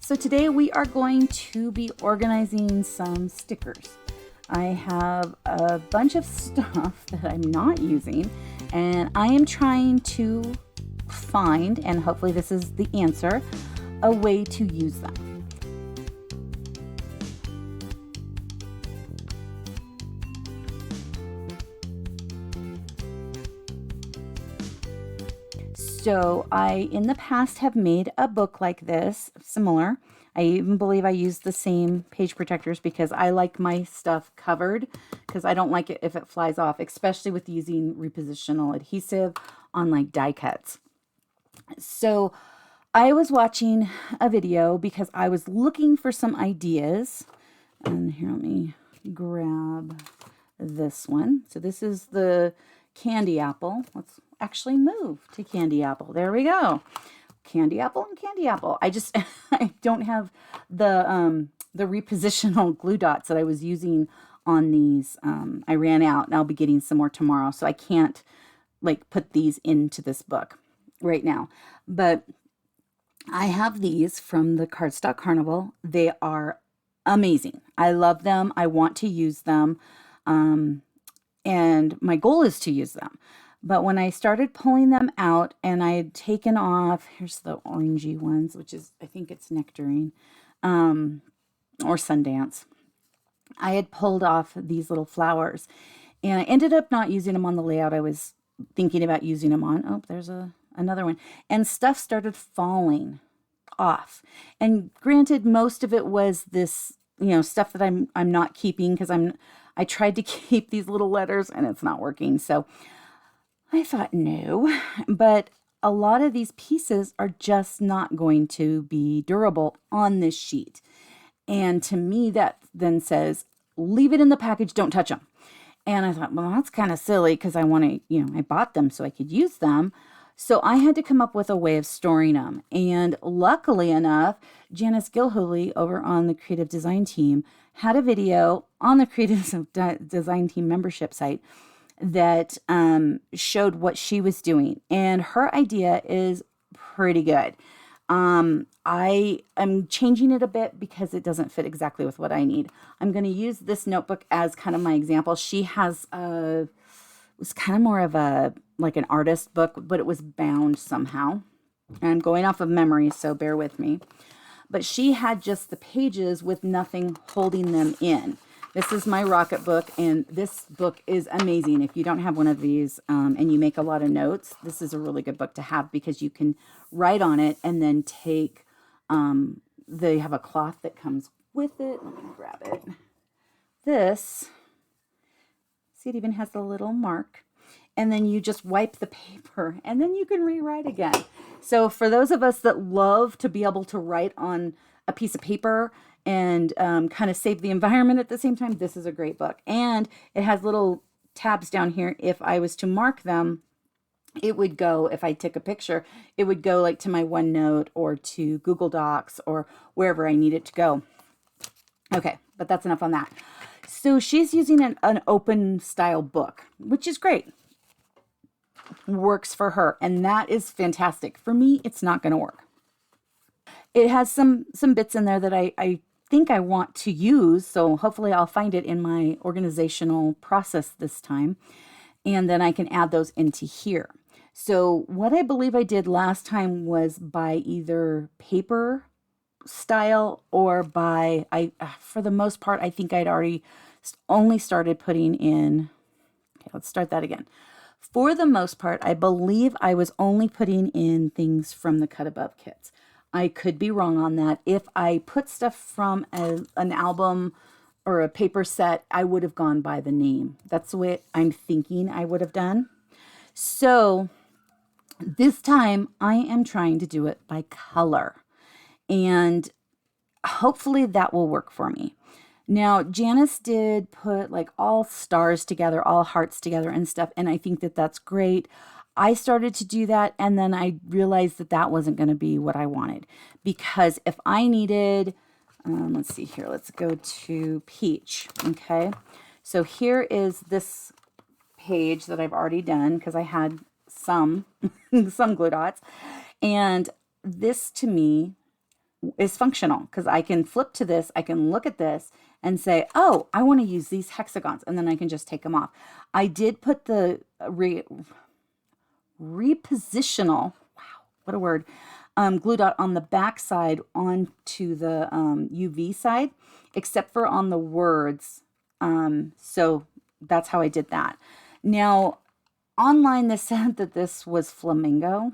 So today we are going to be organizing some stickers. I have a bunch of stuff that I'm not using, and I am trying to find, and hopefully this is the answer, a way to use them. So I, in the past, have made a book like this, similar. I even believe I used the same page protectors because I like my stuff covered, because I don't like it if it flies off, especially with using repositional adhesive on like die cuts. So I was watching a video because I was looking for some ideas. And here, let me grab this one. So this is the candy apple. Let's actually move to candy apple. There we go. Candy apple and candy apple. I don't have the repositional glue dots that I was using on these. I ran out, and I'll be getting some more tomorrow, so I can't like put these into this book right now. But I have these from the Cardstock Carnival. They are amazing. I love them. I want to use them. And my goal is to use them. But when I started pulling them out and I had taken off, here's the orangey ones, which is, I think it's nectarine, or Sundance. I had pulled off these little flowers, and I ended up not using them on the layout I was thinking about using them on. Oh, there's another one. And stuff started falling off. And granted, most of it was this, stuff that I'm not keeping, because I tried to keep these little letters and it's not working. So I thought, no, but a lot of these pieces are just not going to be durable on this sheet. And to me, that then says, leave it in the package, don't touch them. And I thought, well, that's kind of silly, because I want to, I bought them so I could use them. So I had to come up with a way of storing them. And luckily enough, Janice Gilhooly over on the Creative Design Team had a video on the Creative Design Team membership site that showed what she was doing. And her idea is pretty good. I am changing it a bit because it doesn't fit exactly with what I need. I'm going to use this notebook as kind of my example. She has it was kind of more of like an artist book, but it was bound somehow. And I'm going off of memory, so bear with me. But she had just the pages with nothing holding them in. This is my Rocket book, and this book is amazing. If you don't have one of these and you make a lot of notes, this is a really good book to have, because you can write on it and then take, they have a cloth that comes with it. Let me grab it. This, see, it even has a little mark. And then you just wipe the paper, and then you can rewrite again. So for those of us that love to be able to write on a piece of paper and kind of save the environment at the same time, this is a great book. And it has little tabs down here. If I was to mark them, it would go, if I took a picture, it would go like to my OneNote or to Google Docs or wherever I need it to go. Okay, but that's enough on that. So she's using an open style book, which is great. Works for her, and that is fantastic. For me, it's not going to work. It has some bits in there that I think I want to use, so hopefully I'll find it in my organizational process this time, and then I can add those into here. So what I believe I did last time was by either paper style or by, for the most part, I think I'd already only started putting in, okay, let's start that again. For the most part, I believe I was only putting in things from the Cut Above kits. I could be wrong on that. If I put stuff from an album or a paper set, I would have gone by the name. That's what I'm thinking I would have done. So this time I am trying to do it by color, and hopefully that will work for me. Now, Janice did put like all stars together, all hearts together and stuff, and I think that that's great. I started to do that, and then I realized that that wasn't going to be what I wanted, because if I needed, let's see here, let's go to peach, okay? So here is this page that I've already done, because I had some glue dots, and this to me is functional because I can flip to this, I can look at this and say, oh, I want to use these hexagons, and then I can just take them off. I did put the repositional, wow, what a word, glue dot on the back side onto the UV side, except for on the words. So that's how I did that. Now, online, this said that this was flamingo.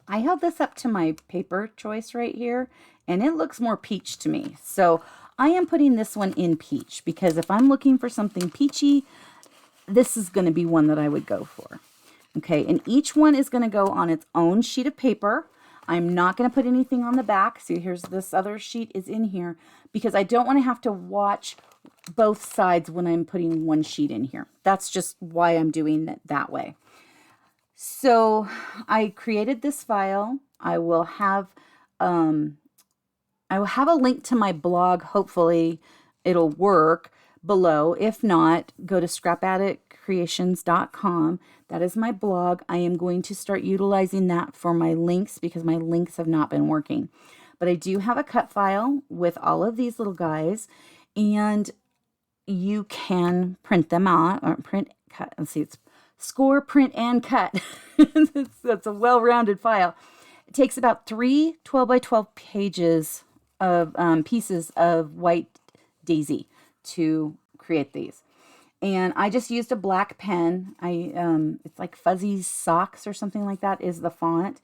I held this up to my paper choice right here, and it looks more peach to me. So I am putting this one in peach because if I'm looking for something peachy, this is going to be one that I would go for. Okay, and each one is going to go on its own sheet of paper. I'm not going to put anything on the back. See, here's this other sheet is in here because I don't want to have to watch both sides when I'm putting one sheet in here. That's just why I'm doing it that way. So I created this file. I will have a link to my blog. Hopefully it'll work below. If not, go to scrapaddictcreations.com. That is my blog. I am going to start utilizing that for my links because my links have not been working. But I do have a cut file with all of these little guys, and you can print them out or print, cut. Let's see, it's score, print, and cut. That's a well-rounded file. It takes about 3 12 by 12 pages of pieces of white daisy to create these. And I just used a black pen. It's like Fuzzy Socks or something like that is the font.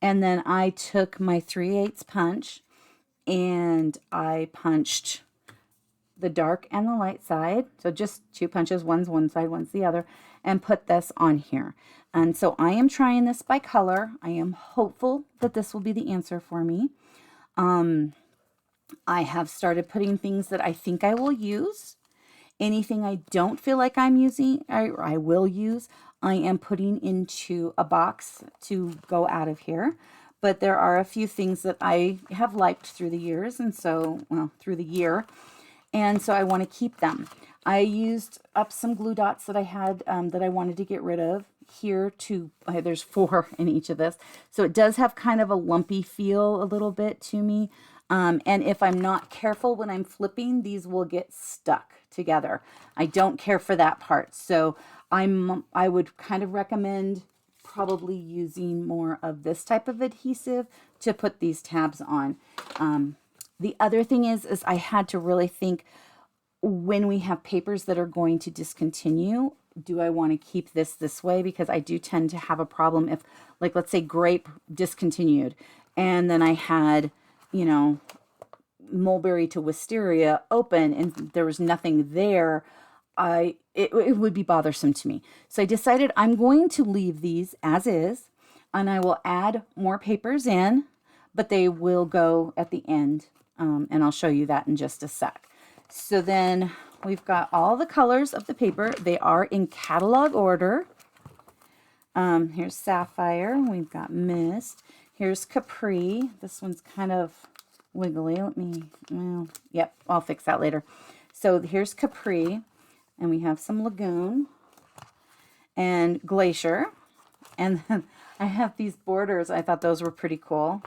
And then I took my 3/8 punch and I punched the dark and the light side. So just 2 punches, one's one side, one's the other, and put this on here. And so I am trying this by color. I am hopeful that this will be the answer for me. I have started putting things that I think I will use. Anything I don't feel like I'm using, I will use, I am putting into a box to go out of here. But there are a few things that I have liked through the years, and so, well, through the year, and so I want to keep them. I used up some glue dots that I had that I wanted to get rid of here to, there's 4 in each of this. So it does have kind of a lumpy feel a little bit to me. And if I'm not careful when I'm flipping, these will get stuck together. I don't care for that part. So I would kind of recommend probably using more of this type of adhesive to put these tabs on. The other thing is I had to really think, when we have papers that are going to discontinue, do I want to keep this way? Because I do tend to have a problem if, like, let's say grape discontinued, and then I had, you know, mulberry to wisteria open and there was nothing there, it would be bothersome to me. So I decided I'm going to leave these as is, and I will add more papers in, but they will go at the end, and I'll show you that in just a sec. So then we've got all the colors of the paper. They are in catalog order. Here's Sapphire. We've got Mist. Here's Capri. This one's kind of wiggly. Yep, I'll fix that later. So here's Capri, and we have some Lagoon and Glacier. And then I have these borders. I thought those were pretty cool.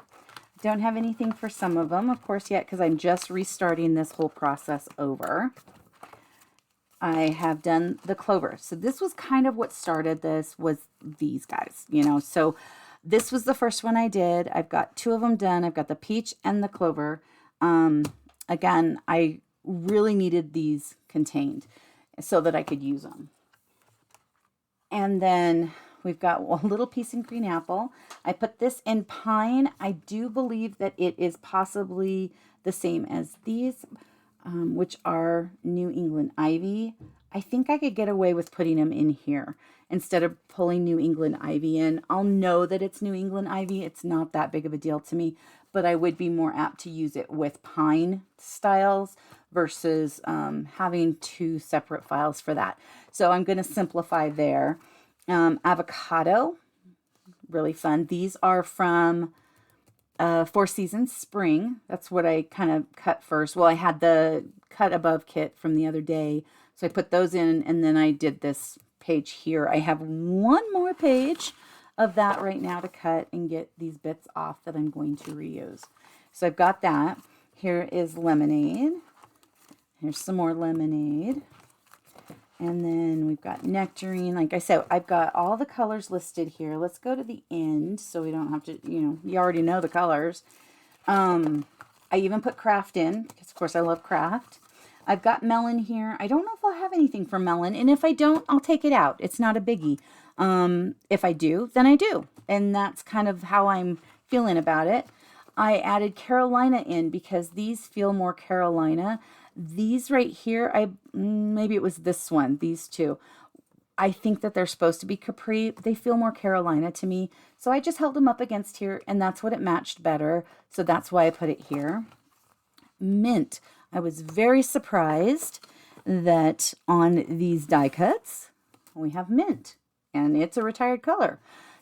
Don't have anything for some of them, of course, yet, because I'm just restarting this whole process over. I have done the clover. So this was kind of what started this, was these guys, you know. So this was the first one I did. I've got 2 of them done. I've got the peach and the clover. Again, I really needed these contained so that I could use them. And then we've got a little piece in green apple. I put this in pine. I do believe that it is possibly the same as these, which are New England ivy. I think I could get away with putting them in here instead of pulling New England ivy in. I'll know that it's New England ivy. It's not that big of a deal to me, but I would be more apt to use it with pine styles versus having 2 separate files for that. So I'm going to simplify there. Avocado, really fun. These are from 4 Seasons Spring. That's what I kind of cut first. Well, I had the cut above kit from the other day, so I put those in, and then I did this page here. I have 1 more page of that right now to cut and get these bits off that I'm going to reuse. So I've got that. Here is lemonade. Here's some more lemonade. And then we've got nectarine. Like I said, I've got all the colors listed here. Let's go to the end so we don't have to, you already know the colors. I even put craft in because, of course, I love craft. I've got melon here. I don't know if I'll have anything for melon. And if I don't, I'll take it out. It's not a biggie. If I do, then I do. And that's kind of how I'm feeling about it. I added Carolina in because these feel more Carolina. These right here, maybe it was this one, these two. I think that they're supposed to be Capri. They feel more Carolina to me. So I just held them up against here, and that's what it matched better. So that's why I put it here. Mint. I was very surprised that on these die cuts, we have mint, and it's a retired color.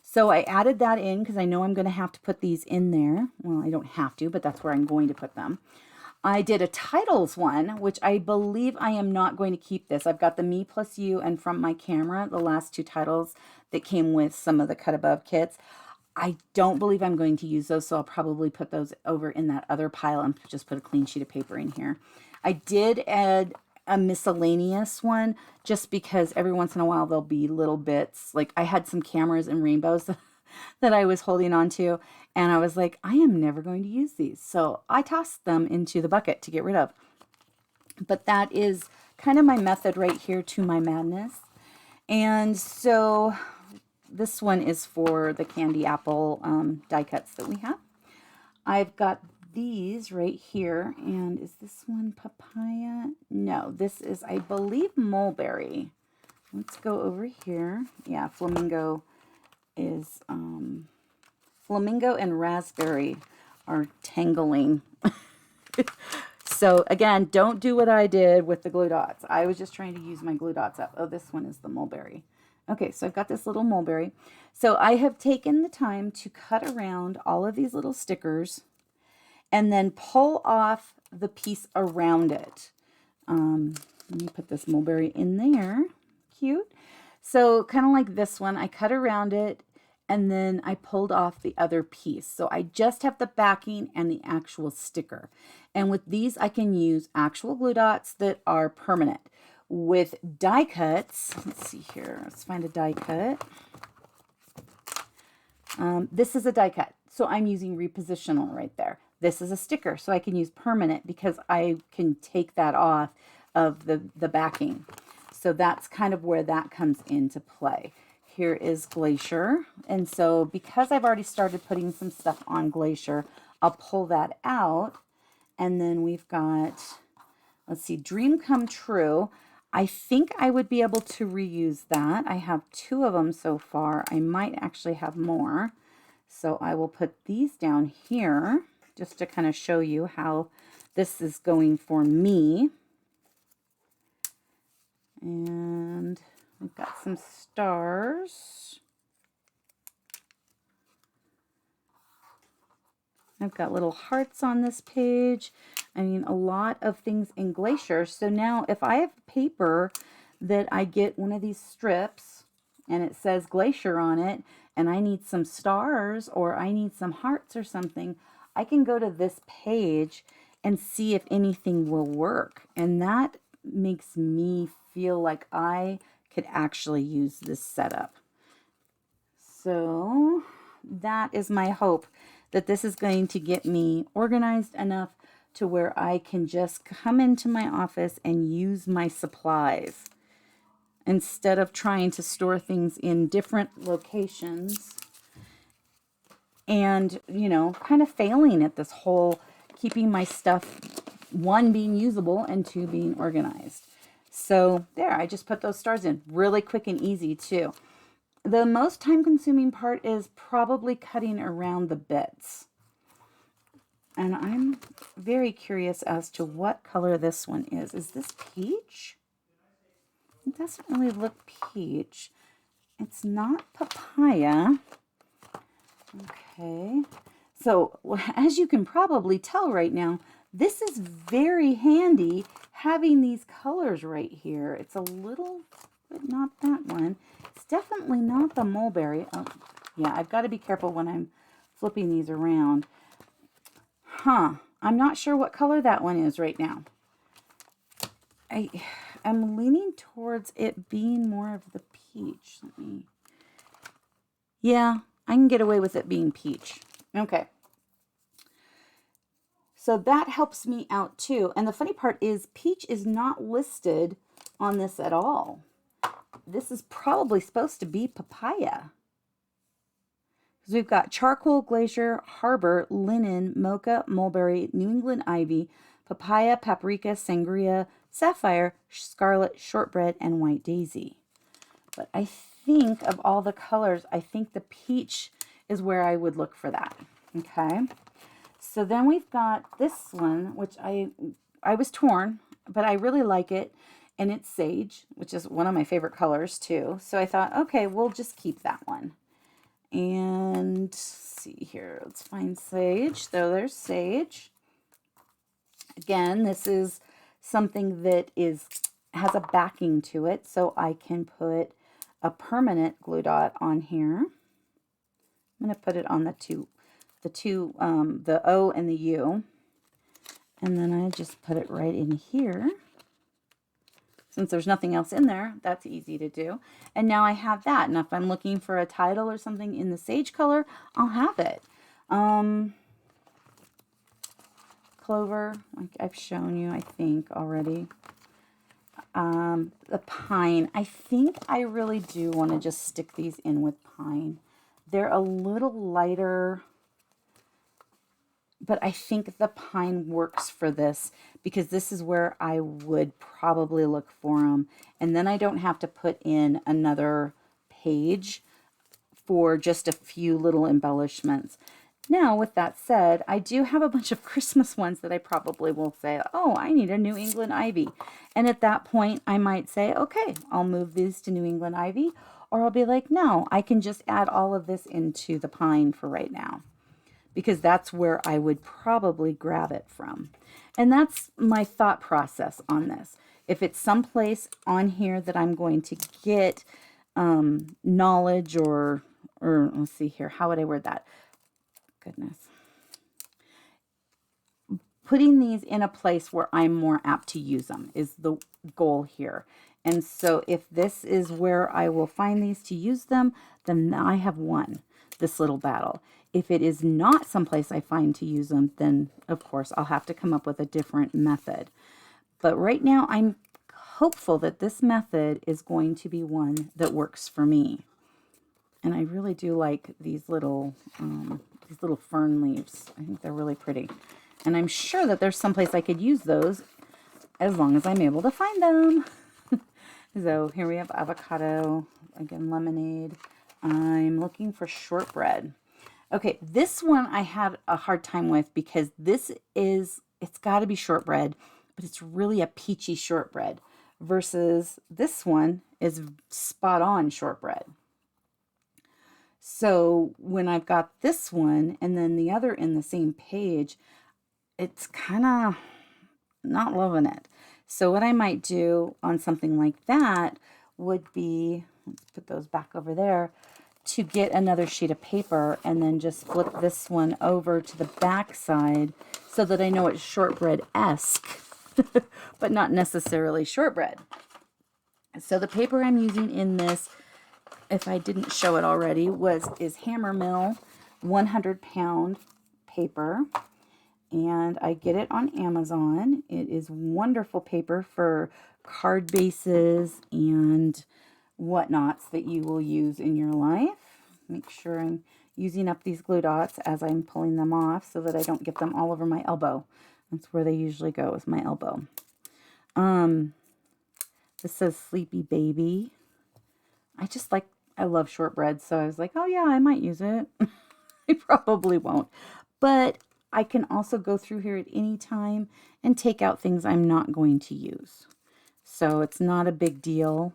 So I added that in because I know I'm going to have to put these in there. Well, I don't have to, but that's where I'm going to put them. I did a titles one, which I believe I am not going to keep this. I've got the Me Plus You and From My Camera, the last two titles that came with some of the Cut Above kits. I don't believe I'm going to use those, so I'll probably put those over in that other pile and just put a clean sheet of paper in here. I did add a miscellaneous one just because every once in a while there'll be little bits. Like I had some cameras and rainbows that I was holding on to, and I was like, I am never going to use these. So I tossed them into the bucket to get rid of. But that is kind of my method right here to my madness. And so this one is for the candy apple die cuts that we have. I've got these right here, and is this one papaya? No, this is, I believe, mulberry. Let's go over here. Yeah, flamingo is, flamingo and raspberry are tangling. So again, don't do what I did with the glue dots. I was just trying to use my glue dots up. Oh, this one is the mulberry. Okay, so I've got this little mulberry. So I have taken the time to cut around all of these little stickers and then pull off the piece around it. Let me put this mulberry in there. Cute. So kind of like this one, I cut around it and then I pulled off the other piece. So I just have the backing and the actual sticker. And with these, I can use actual glue dots that are permanent. With die cuts, let's see here, let's find a die cut. This is a die cut, so I'm using repositional right there. This is a sticker, so I can use permanent because I can take that off of the backing. So that's kind of where that comes into play. Here is Glacier, and so because I've already started putting some stuff on Glacier, I'll pull that out, and then we've got, let's see, Dream Come True. I think I would be able to reuse that. I have 2 of them so far. I might actually have more. So I will put these down here just to kind of show you how this is going for me. And we've got some stars. I've got little hearts on this page. I mean, a lot of things in Glacier. So now if I have paper that I get one of these strips and it says Glacier on it and I need some stars or I need some hearts or something, I can go to this page and see if anything will work. And that makes me feel like I could actually use this setup. So that is my hope, that this is going to get me organized enough to where I can just come into my office and use my supplies instead of trying to store things in different locations and, you know, kind of failing at this whole keeping my stuff, 1, being usable and 2, being organized. So there, I just put those stars in really quick and easy too. The most time-consuming part is probably cutting around the bits. And I'm very curious as to what color this one is. Is this peach? It doesn't really look peach. It's not papaya. Okay. So as you can probably tell right now, this is very handy having these colors right here. It's a little, but not that one. It's definitely not the mulberry. Oh, yeah, I've got to be careful when I'm flipping these around. I'm not sure what color that one is right now. I'm leaning towards it being more of the peach. Yeah, I can get away with it being peach. Okay. So that helps me out too. And the funny part is peach is not listed on this at all. This is probably supposed to be papaya. Because we've got charcoal, glacier, harbor, linen, mocha, mulberry, New England ivy, papaya, paprika, sangria, sapphire, scarlet, shortbread, and white daisy. But I think of all the colors, I think the peach is where I would look for that. Okay. So then we've got this one, which I was torn, but I really like it. And it's sage, which is one of my favorite colors too. So I thought, okay, we'll just keep that one. And let's see here, let's find sage. So there's sage. Again, this is something that has a backing to it, so I can put a permanent glue dot on here. I'm going to put it on the O and the U, and then I just put it right in here. Since there's nothing else in there, that's easy to do. And now I have that. And if I'm looking for a title or something in the sage color, I'll have it. Clover, like I've shown you, I think, already. The pine. I think I really do want to just stick these in with pine. They're a little lighter, but I think the pine works for this because this is where I would probably look for them. And then I don't have to put in another page for just a few little embellishments. Now, with that said, I do have a bunch of Christmas ones that I probably will say, oh, I need a New England ivy. And at that point, I might say, okay, I'll move these to New England ivy. Or I'll be like, no, I can just add all of this into the pine for right now. Because that's where I would probably grab it from. And that's my thought process on this. If it's someplace on here that I'm going to get knowledge or let's see here, how would I word that? Goodness. Putting these in a place where I'm more apt to use them is the goal here. And so if this is where I will find these to use them, then I have won this little battle. If it is not someplace I find to use them, then of course I'll have to come up with a different method. But right now I'm hopeful that this method is going to be one that works for me. And I really do like these little fern leaves. I think they're really pretty. And I'm sure that there's someplace I could use those as long as I'm able to find them. So here we have avocado, again, lemonade. I'm looking for shortbread. Okay, this one I had a hard time with because it's got to be shortbread, but it's really a peachy shortbread versus this one is spot on shortbread. So when I've got this one and then the other in the same page, it's kind of not loving it. So what I might do on something like that would be, let's put those back over there, to get another sheet of paper and then just flip this one over to the back side so that I know it's shortbread-esque, but not necessarily shortbread. So the paper I'm using in this, if I didn't show it already, is Hammer Mill 100-pound paper. And I get it on Amazon. It is wonderful paper for card bases and whatnots that you will use in your life. Make sure I'm using up these glue dots as I'm pulling them off so that I don't get them all over my elbow. That's where they usually go, is my elbow. This says Sleepy Baby. I love shortbread, so I was like, oh yeah, I might use it. I probably won't. But I can also go through here at any time and take out things I'm not going to use. So it's not a big deal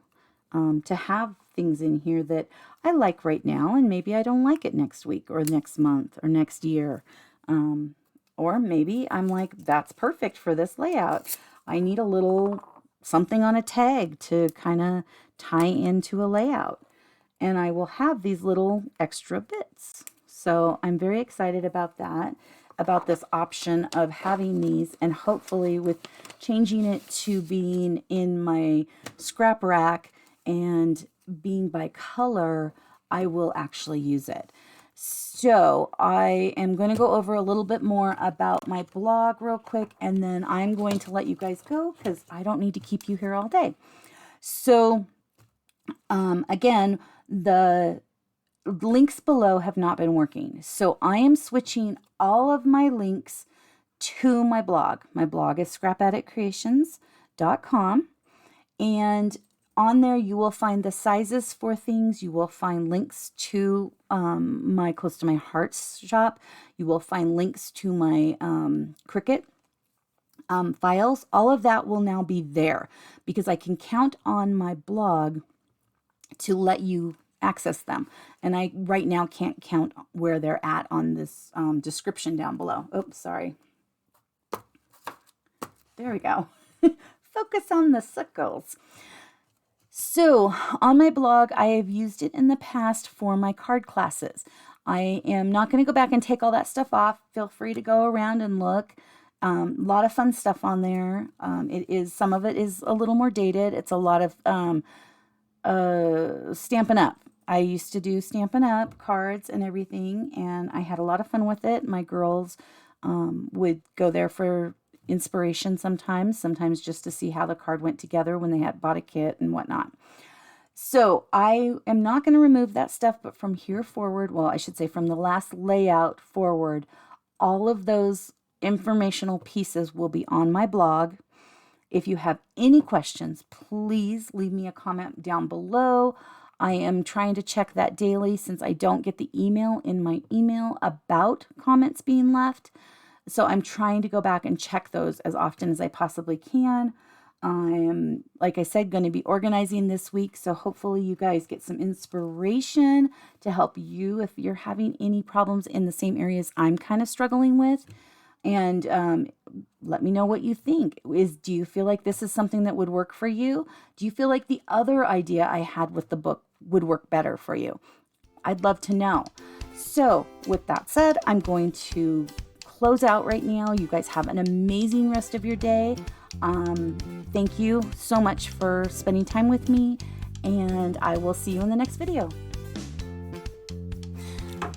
to have things in here that I like right now, and maybe I don't like it next week or next month or next year. Or maybe I'm like, that's perfect for this layout. I need a little something on a tag to kind of tie into a layout. And I will have these little extra bits. So I'm very excited about that. about this option of having these, and hopefully with changing it to being in my scrap rack and being by color, I will actually use it. So I am going to go over a little bit more about my blog real quick, and then I'm going to let you guys go because I don't need to keep you here all day. So again, the links below have not been working. So I am switching all of my links to my blog. My blog is scrapaddictcreations.com, and on there you will find the sizes for things. You will find links to my Close to My Heart shop. You will find links to my Cricut files. All of that will now be there because I can count on my blog to let you access them. And I right now can't count where they're at on this description down below. Oops, sorry. There we go. Focus on the sickles. So on my blog, I have used it in the past for my card classes. I am not going to go back and take all that stuff off. Feel free to go around and look. A lot of fun stuff on there. Some of it is a little more dated. It's a lot of Stampin' Up. I used to do Stampin' Up cards and everything, and I had a lot of fun with it. My girls would go there for inspiration sometimes just to see how the card went together when they had bought a kit and whatnot. So I am not going to remove that stuff, but from here forward, well, I should say from the last layout forward, all of those informational pieces will be on my blog. If you have any questions, please leave me a comment down below. I am trying to check that daily since I don't get the email in my email about comments being left. So I'm trying to go back and check those as often as I possibly can. I am, like I said, going to be organizing this week. So hopefully you guys get some inspiration to help you if you're having any problems in the same areas I'm kind of struggling with. And let me know what you think. Do you feel like this is something that would work for you? Do you feel like the other idea I had with the book would work better for you? I'd love to know. So with that said, I'm going to close out right now. You guys have an amazing rest of your day. Thank you so much for spending time with me, and I will see you in the next video.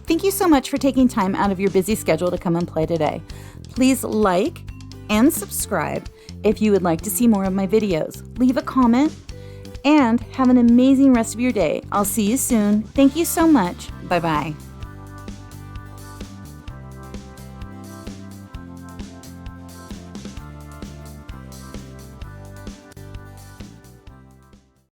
Thank you so much for taking time out of your busy schedule to come and play today. Please like and subscribe if you would like to see more of my videos. Leave a comment and have an amazing rest of your day. I'll see you soon. Thank you so much. Bye-bye.